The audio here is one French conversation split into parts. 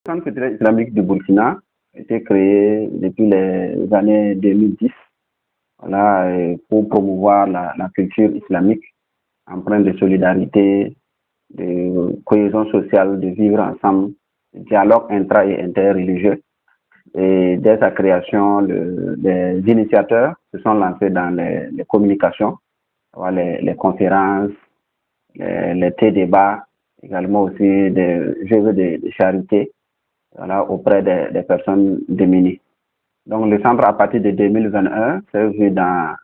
Le Centre culturel islamique du Burkina a été créé depuis les années 2010 voilà, pour promouvoir la culture islamique, empreinte de solidarité, de cohésion sociale, de vivre ensemble, de dialogue intra- et interreligieux. Et dès sa création, les initiateurs se sont lancés dans les communications, les conférences, les débats, également aussi des jeux de charité voilà, auprès des personnes démunies. Donc le centre, à partir de 2021, s'est vu dans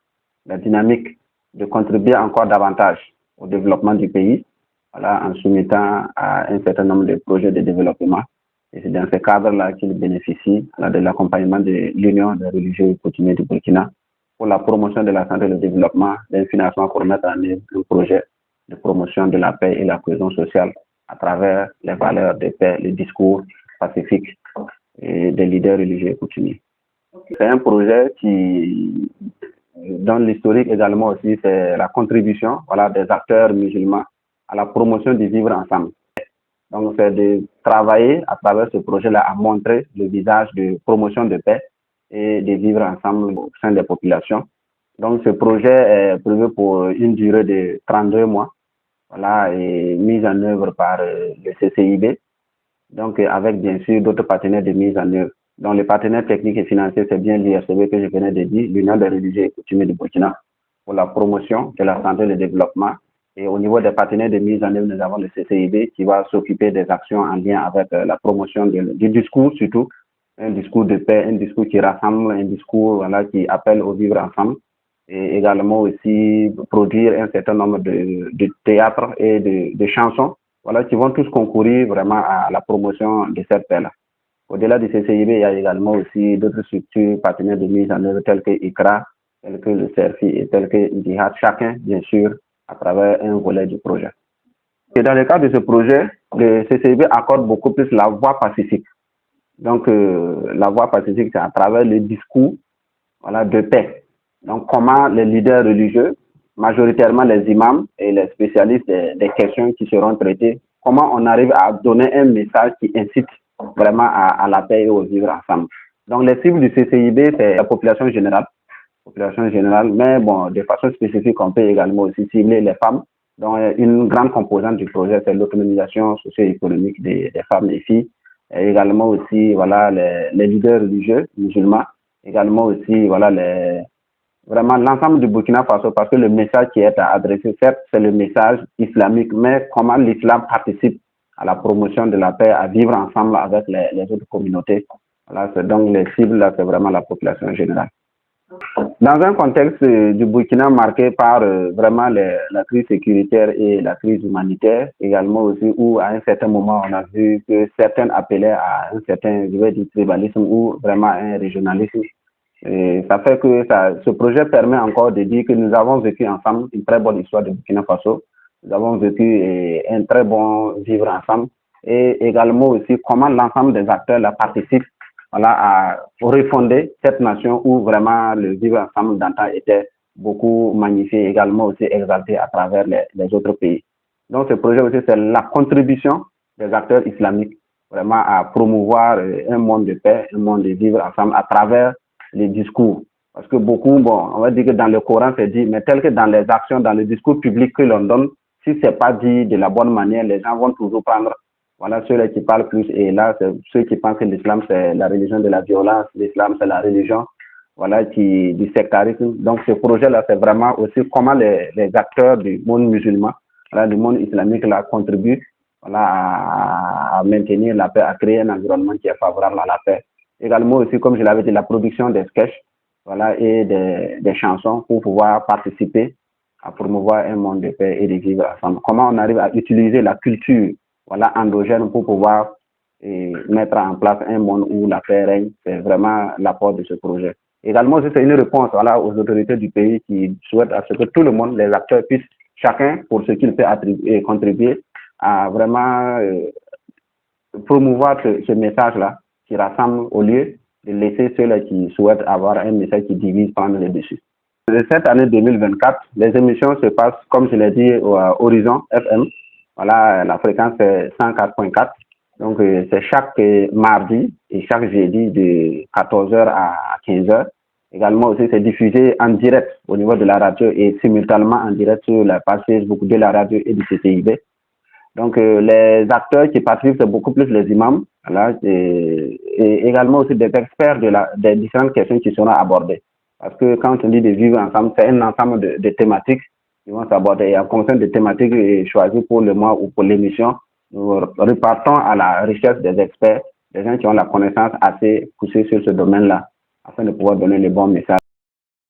la dynamique de contribuer encore davantage au développement du pays, voilà, en soumettant à un certain nombre de projets de développement. Et c'est dans ce cadre-là qu'il bénéficie de l'accompagnement de l'Union des religieux et coutumiers du Burkina pour la promotion de la santé et le développement d'un financement pour mettre en œuvre un projet de promotion de la paix et la cohésion sociale à travers les valeurs de paix, le discours pacifique et des leaders religieux et coutumiers. C'est un projet qui, dans l'historique également aussi, c'est la contribution voilà, des acteurs musulmans à la promotion du vivre ensemble. Donc, c'est de travailler à travers ce projet-là à montrer le visage de promotion de paix et de vivre ensemble au sein des populations. Donc, ce projet est prévu pour une durée de 32 mois, voilà, et mis en œuvre par le CCIB, donc avec bien sûr d'autres partenaires de mise en œuvre. Donc, les partenaires techniques et financiers, c'est bien l'IRCB que je venais de dire, l'Union des religieux et coutumiers du Burkina, pour la promotion de la santé et le développement. Et au niveau des partenaires de mise en œuvre, nous avons le CCIB qui va s'occuper des actions en lien avec la promotion du discours surtout, un discours de paix, un discours qui rassemble, un discours voilà, qui appelle au vivre ensemble. Et également aussi produire un certain nombre de théâtres et de chansons voilà, qui vont tous concourir vraiment à la promotion de cette paix-là. Au-delà du CCIB, il y a également aussi d'autres structures partenaires de mise en œuvre telles que ICRA, telles que le CERFI et telles que IDIHAD, chacun, bien sûr, à travers un volet du projet. Et dans le cadre de ce projet, le CCIB accorde beaucoup plus la voie pacifique. Donc, la voie pacifique, c'est à travers le discours voilà, de paix. Donc, comment les leaders religieux, majoritairement les imams et les spécialistes des questions qui seront traitées, comment on arrive à donner un message qui incite vraiment à la paix et au vivre ensemble. Donc, les cibles du CCIB, c'est la population générale, mais bon, de façon spécifique, on peut également aussi cibler les femmes. Donc, une grande composante du projet, c'est l'autonomisation socio-économique des femmes et filles. Et également aussi, voilà, les leaders religieux musulmans. Également aussi, voilà, vraiment l'ensemble du Burkina Faso, parce que le message qui est adressé, certes, c'est le message islamique, mais comment l'islam participe à la promotion de la paix, à vivre ensemble avec les autres communautés. Voilà, c'est donc les cibles, là, c'est vraiment la population générale. Dans un contexte du Burkina marqué par vraiment la crise sécuritaire et la crise humanitaire, également aussi où à un certain moment on a vu que certains appelaient à un certain, je vais dire, tribalisme ou vraiment un régionalisme. Et ça fait que ce projet permet encore de dire que nous avons vécu ensemble une très bonne histoire de Burkina Faso. Nous avons vécu un très bon vivre ensemble et également aussi comment l'ensemble des acteurs la participent voilà, à refonder cette nation où vraiment le vivre ensemble d'antan était beaucoup magnifié, également aussi exalté à travers les autres pays. Donc ce projet aussi, c'est la contribution des acteurs islamiques vraiment à promouvoir un monde de paix, un monde de vivre ensemble à travers les discours. Parce que beaucoup, bon, on va dire que dans le Coran, c'est dit, mais tel que dans les actions, dans le discours public que l'on donne, si c'est pas dit de la bonne manière, les gens vont toujours prendre voilà, ceux qui parlent plus, et là, c'est ceux qui pensent que l'islam, c'est la religion de la violence, l'islam, c'est la religion voilà, du sectarisme. Donc, ce projet-là, c'est vraiment aussi comment les acteurs du monde musulman, voilà, du monde islamique, là, contribuent voilà, à maintenir la paix, à créer un environnement qui est favorable à la paix. Également aussi, comme je l'avais dit, la production des sketchs voilà, et des chansons pour pouvoir participer à promouvoir un monde de paix et de vivre ensemble. Comment on arrive à utiliser la culture voilà, endogène pour pouvoir mettre en place un monde où la paix règne, c'est vraiment l'apport de ce projet. Également, c'est une réponse voilà, aux autorités du pays qui souhaitent à ce que tout le monde, les acteurs, puissent, chacun, pour ce qu'il peut contribuer, à vraiment promouvoir ce message-là qui rassemble au lieu de laisser ceux-là qui souhaitent avoir un message qui divise prendre le dessus. Cette année 2024, les émissions se passent, comme je l'ai dit, au Horizon FM. Voilà, la fréquence est 104.4. Donc, c'est chaque mardi et chaque jeudi de 14h à 15h. Également aussi, c'est diffusé en direct au niveau de la radio et simultanément en direct sur la page Facebook de la radio et du CCIB. Donc, les acteurs qui participent, c'est beaucoup plus les imams, voilà, et également aussi des experts des différentes questions qui seront abordées. Parce que quand on dit de vivre ensemble, c'est un ensemble de thématiques qui vont s'aborder. Et en fonction des thématiques choisies pour le mois ou pour l'émission, nous repartons à la recherche des experts, des gens qui ont la connaissance assez poussée sur ce domaine-là, afin de pouvoir donner les bons messages.